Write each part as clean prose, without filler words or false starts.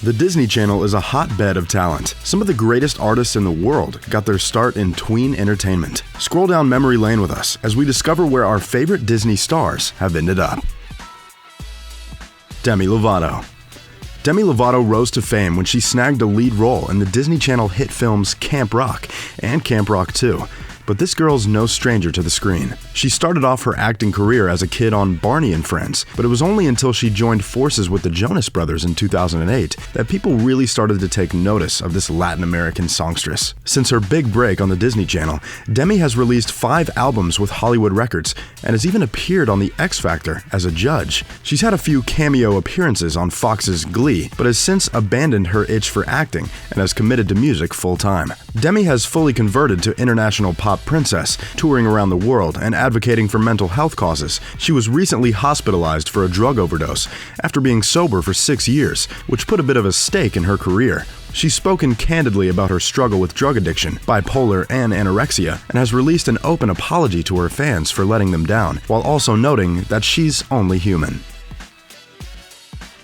The Disney Channel is a hotbed of talent. Some of the greatest artists in the world got their start in tween entertainment. Scroll down memory lane with us as we discover where our favorite Disney stars have ended up. Demi Lovato. Demi Lovato rose to fame when she snagged a lead role in the Disney Channel hit films Camp Rock and Camp Rock 2. But this girl's no stranger to the screen. She started off her acting career as a kid on Barney and Friends, but it was only until she joined forces with the Jonas Brothers in 2008 that people really started to take notice of this Latin American songstress. Since her big break on the Disney Channel, Demi has released 5 albums with Hollywood Records and has even appeared on The X Factor as a judge. She's had a few cameo appearances on Fox's Glee, but has since abandoned her itch for acting and has committed to music full-time. Demi has fully converted to international pop princess, touring around the world and advocating for mental health causes. She was recently hospitalized for a drug overdose after being sober for 6 years, which put a bit of a stake in her career. She's spoken candidly about her struggle with drug addiction, bipolar, and anorexia, and has released an open apology to her fans for letting them down, while also noting that she's only human.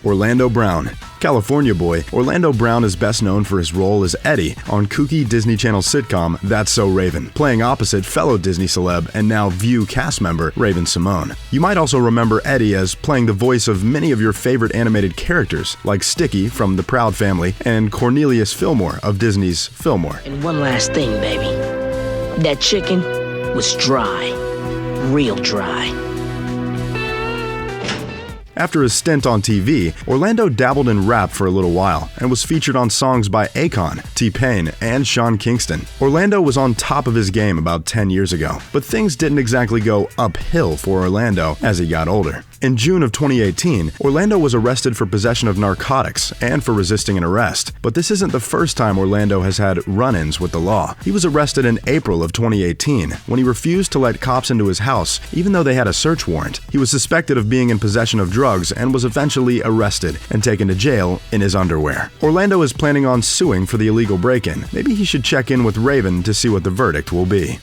Orlando Brown. California boy, Orlando Brown is best known for his role as Eddie on kooky Disney Channel sitcom That's So Raven, playing opposite fellow Disney celeb and now View cast member Raven Symone. You might also remember Eddie as playing the voice of many of your favorite animated characters, like Sticky from The Proud Family and Cornelius Fillmore of Disney's Fillmore. And one last thing, baby. That chicken was dry. Real dry. After his stint on TV, Orlando dabbled in rap for a little while and was featured on songs by Akon, T-Pain, and Sean Kingston. Orlando was on top of his game about 10 years ago, but things didn't exactly go uphill for Orlando as he got older. In June of 2018, Orlando was arrested for possession of narcotics and for resisting an arrest. But this isn't the first time Orlando has had run-ins with the law. He was arrested in April of 2018 when he refused to let cops into his house even though they had a search warrant. He was suspected of being in possession of drugs and was eventually arrested and taken to jail in his underwear. Orlando is planning on suing for the illegal break-in. Maybe he should check in with Raven to see what the verdict will be.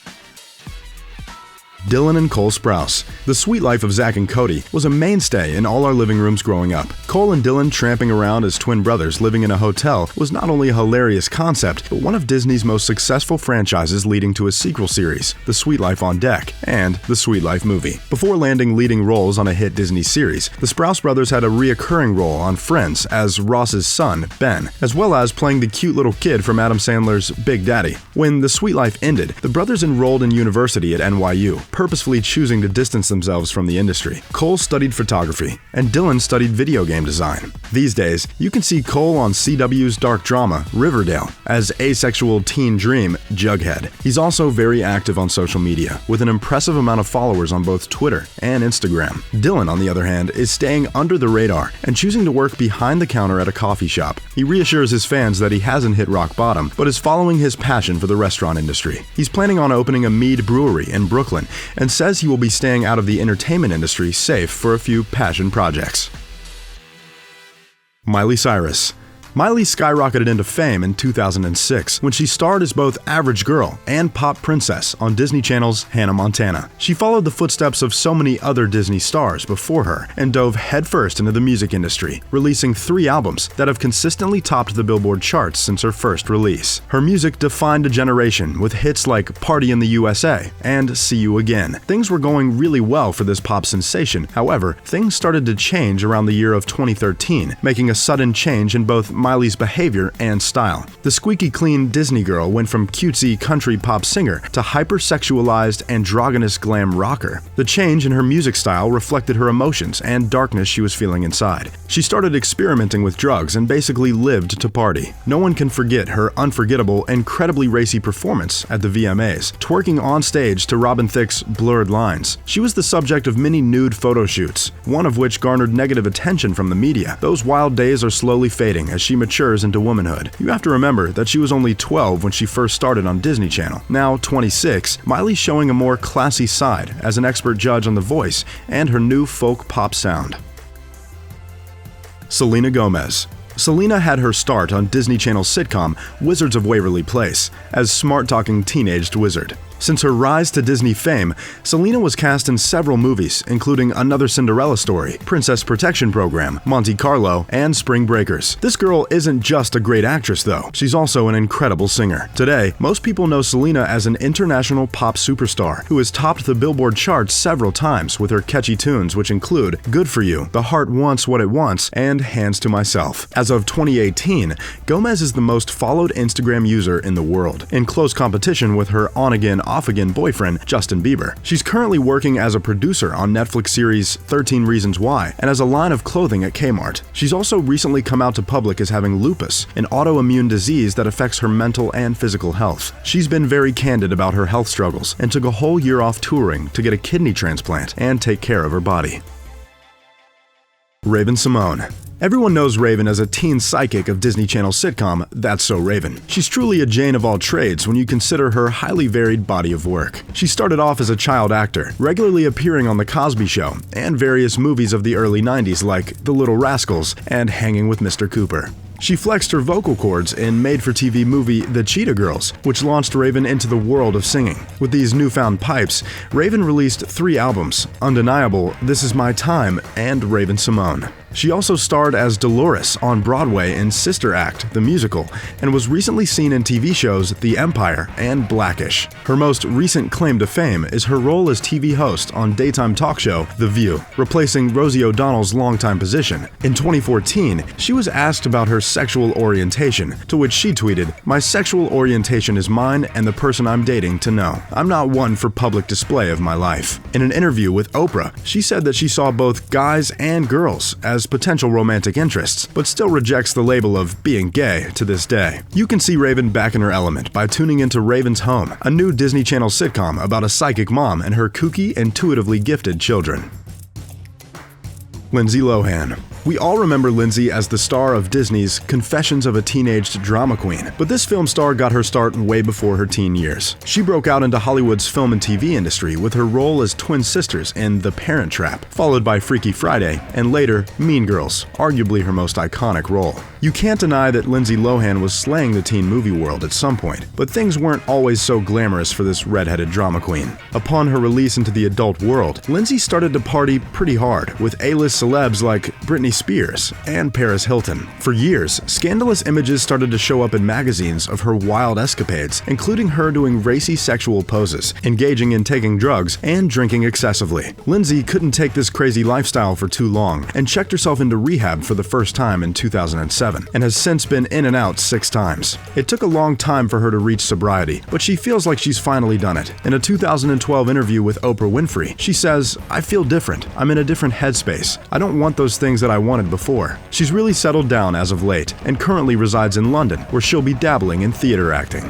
Dylan and Cole Sprouse. The Sweet Life of Zac and Cody was a mainstay in all our living rooms growing up. Cole and Dylan tramping around as twin brothers living in a hotel was not only a hilarious concept, but one of Disney's most successful franchises, leading to a sequel series, The Sweet Life on Deck, and The Sweet Life movie. Before landing leading roles on a hit Disney series, the Sprouse brothers had a reoccurring role on Friends as Ross's son, Ben, as well as playing the cute little kid from Adam Sandler's Big Daddy. When The Sweet Life ended, the brothers enrolled in university at NYU, purposefully choosing to distance themselves from the industry. Cole studied photography, and Dylan studied video game design. These days, you can see Cole on CW's dark drama, Riverdale, as asexual teen dream, Jughead. He's also very active on social media, with an impressive amount of followers on both Twitter and Instagram. Dylan, on the other hand, is staying under the radar and choosing to work behind the counter at a coffee shop. He reassures his fans that he hasn't hit rock bottom, but is following his passion for the restaurant industry. He's planning on opening a mead brewery in Brooklyn, and says he will be staying out of the entertainment industry safe for a few passion projects. Miley Cyrus. Miley skyrocketed into fame in 2006 when she starred as both average girl and pop princess on Disney Channel's Hannah Montana. She followed the footsteps of so many other Disney stars before her and dove headfirst into the music industry, releasing 3 albums that have consistently topped the Billboard charts since her first release. Her music defined a generation with hits like Party in the USA and See You Again. Things were going really well for this pop sensation. However, things started to change around the year of 2013, making a sudden change in both Miley's behavior and style. The squeaky clean Disney girl went from cutesy country pop singer to hypersexualized androgynous glam rocker. The change in her music style reflected her emotions and darkness she was feeling inside. She started experimenting with drugs and basically lived to party. No one can forget her unforgettable, incredibly racy performance at the VMAs, twerking on stage to Robin Thicke's Blurred Lines. She was the subject of many nude photo shoots, one of which garnered negative attention from the media. Those wild days are slowly fading as she matures into womanhood. You have to remember that she was only 12 when she first started on Disney Channel. Now 26, Miley's showing a more classy side as an expert judge on The Voice and her new folk pop sound. Selena Gomez. Selena had her start on Disney Channel's sitcom Wizards of Waverly Place as smart-talking teenaged wizard. Since her rise to Disney fame, Selena was cast in several movies, including Another Cinderella Story, Princess Protection Program, Monte Carlo, and Spring Breakers. This girl isn't just a great actress, though. She's also an incredible singer. Today, most people know Selena as an international pop superstar who has topped the Billboard charts several times with her catchy tunes, which include Good For You, The Heart Wants What It Wants, and Hands to Myself. As of 2018, Gomez is the most followed Instagram user in the world, in close competition with her on-again, off-again boyfriend, Justin Bieber. She's currently working as a producer on Netflix series 13 Reasons Why and has a line of clothing at Kmart. She's also recently come out to public as having lupus, an autoimmune disease that affects her mental and physical health. She's been very candid about her health struggles and took a whole year off touring to get a kidney transplant and take care of her body. Raven-Symone. Everyone knows Raven as a teen psychic of Disney Channel's sitcom That's So Raven. She's truly a Jane of all trades when you consider her highly varied body of work. She started off as a child actor, regularly appearing on The Cosby Show and various movies of the early 90s like The Little Rascals and Hanging with Mr. Cooper. She flexed her vocal cords in made-for-TV movie The Cheetah Girls, which launched Raven into the world of singing. With these newfound pipes, Raven released 3 albums: Undeniable, This Is My Time, and Raven-Symone. She also starred as Dolores on Broadway in Sister Act, the musical, and was recently seen in TV shows The Empire and Blackish. Her most recent claim to fame is her role as TV host on daytime talk show The View, replacing Rosie O'Donnell's longtime position. In 2014, she was asked about her sexual orientation, to which she tweeted, "My sexual orientation is mine and the person I'm dating to know. I'm not one for public display of my life." In an interview with Oprah, she said that she saw both guys and girls as potential romantic interests, but still rejects the label of being gay to this day. You can see Raven back in her element by tuning into Raven's Home, a new Disney Channel sitcom about a psychic mom and her kooky, intuitively gifted children. Lindsey Lohan. We all remember Lindsey as the star of Disney's Confessions of a Teenaged Drama Queen, but this film star got her start way before her teen years. She broke out into Hollywood's film and TV industry with her role as twin sisters in The Parent Trap, followed by Freaky Friday, and later Mean Girls, arguably her most iconic role. You can't deny that Lindsey Lohan was slaying the teen movie world at some point, but things weren't always so glamorous for this red-headed drama queen. Upon her release into the adult world, Lindsey started to party pretty hard with A-list celebs like Britney Spears and Paris Hilton. For years, scandalous images started to show up in magazines of her wild escapades, including her doing racy sexual poses, engaging in taking drugs, and drinking excessively. Lindsey couldn't take this crazy lifestyle for too long and checked herself into rehab for the first time in 2007, and has since been in and out 6 times. It took a long time for her to reach sobriety, but she feels like she's finally done it. In a 2012 interview with Oprah Winfrey, she says, "I feel different. I'm in a different headspace. I don't want those things that I wanted before." She's really settled down as of late and currently resides in London, where she'll be dabbling in theater acting.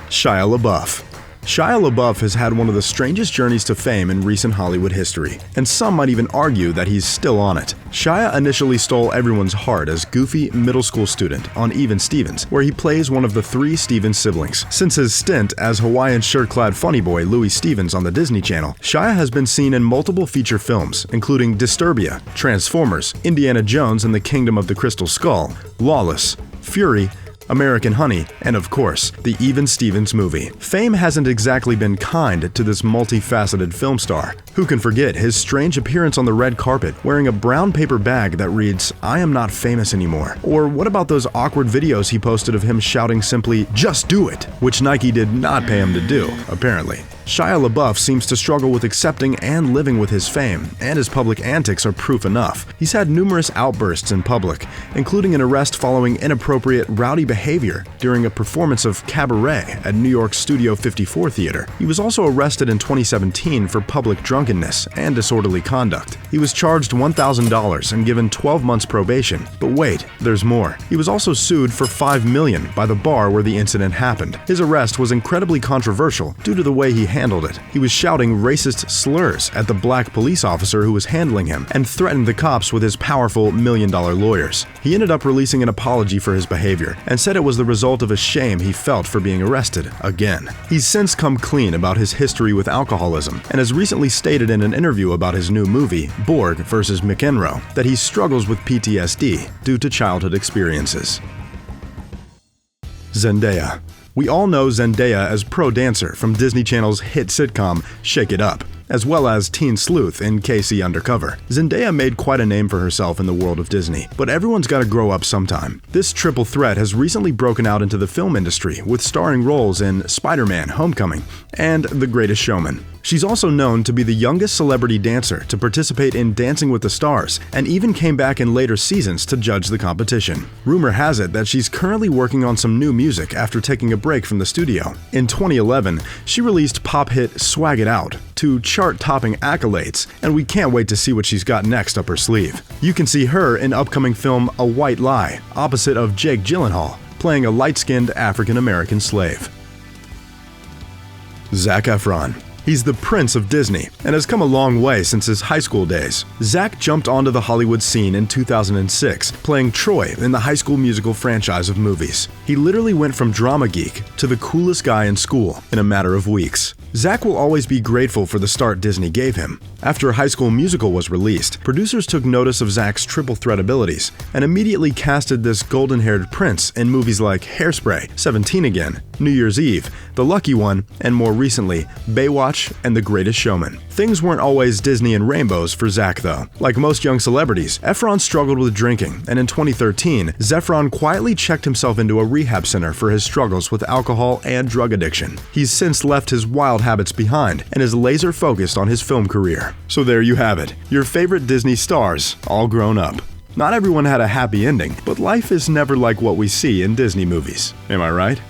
Shia LaBeouf. Shia LaBeouf has had one of the strangest journeys to fame in recent Hollywood history, and some might even argue that he's still on it. Shia initially stole everyone's heart as goofy middle school student on Even Stevens, where he plays one of the 3 Stevens siblings. Since his stint as Hawaiian shirt-clad funny boy Louis Stevens on the Disney Channel, Shia has been seen in multiple feature films, including Disturbia, Transformers, Indiana Jones and the Kingdom of the Crystal Skull, Lawless, Fury, American Honey, and of course, the Even Stevens movie. Fame hasn't exactly been kind to this multifaceted film star. Who can forget his strange appearance on the red carpet wearing a brown paper bag that reads, "I am not famous anymore"? Or what about those awkward videos he posted of him shouting simply, "Just do it," which Nike did not pay him to do, apparently. Shia LaBeouf seems to struggle with accepting and living with his fame, and his public antics are proof enough. He's had numerous outbursts in public, including an arrest following inappropriate, rowdy behavior during a performance of Cabaret at New York's Studio 54 Theater. He was also arrested in 2017 for public drunkenness and disorderly conduct. He was charged $1,000 and given 12 months probation. But wait, there's more. He was also sued for $5 million by the bar where the incident happened. His arrest was incredibly controversial due to the way he handled it. He was shouting racist slurs at the black police officer who was handling him and threatened the cops with his powerful million-dollar lawyers. He ended up releasing an apology for his behavior and said it was the result of a shame he felt for being arrested again. He's since come clean about his history with alcoholism and has recently stated in an interview about his new movie, Borg vs. McEnroe, that he struggles with PTSD due to childhood experiences. Zendaya. We all know Zendaya as pro dancer from Disney Channel's hit sitcom Shake It Up, as well as teen sleuth in KC Undercover. Zendaya made quite a name for herself in the world of Disney, but everyone's got to grow up sometime. This triple threat has recently broken out into the film industry with starring roles in Spider-Man: Homecoming and The Greatest Showman. She's also known to be the youngest celebrity dancer to participate in Dancing with the Stars, and even came back in later seasons to judge the competition. Rumor has it that she's currently working on some new music after taking a break from the studio. In 2011, she released pop hit Swag It Out to chart-topping accolades, and we can't wait to see what she's got next up her sleeve. You can see her in upcoming film A White Lie, opposite of Jake Gyllenhaal, playing a light-skinned African-American slave. Zac Efron. He's the prince of Disney and has come a long way since his high school days. Zac jumped onto the Hollywood scene in 2006, playing Troy in the High School Musical franchise of movies. He literally went from drama geek to the coolest guy in school in a matter of weeks. Zac will always be grateful for the start Disney gave him. After High School Musical was released, producers took notice of Zac's triple threat abilities and immediately casted this golden-haired prince in movies like Hairspray, 17 Again, New Year's Eve, The Lucky One, and more recently, Baywatch and The Greatest Showman. Things weren't always Disney and rainbows for Zac though. Like most young celebrities, Efron struggled with drinking, and in 2013, Efron quietly checked himself into a rehab center for his struggles with alcohol and drug addiction. He's since left his wild habits behind and is laser focused on his film career. So there you have it, your favorite Disney stars, all grown up. Not everyone had a happy ending, but life is never like what we see in Disney movies. Am I right?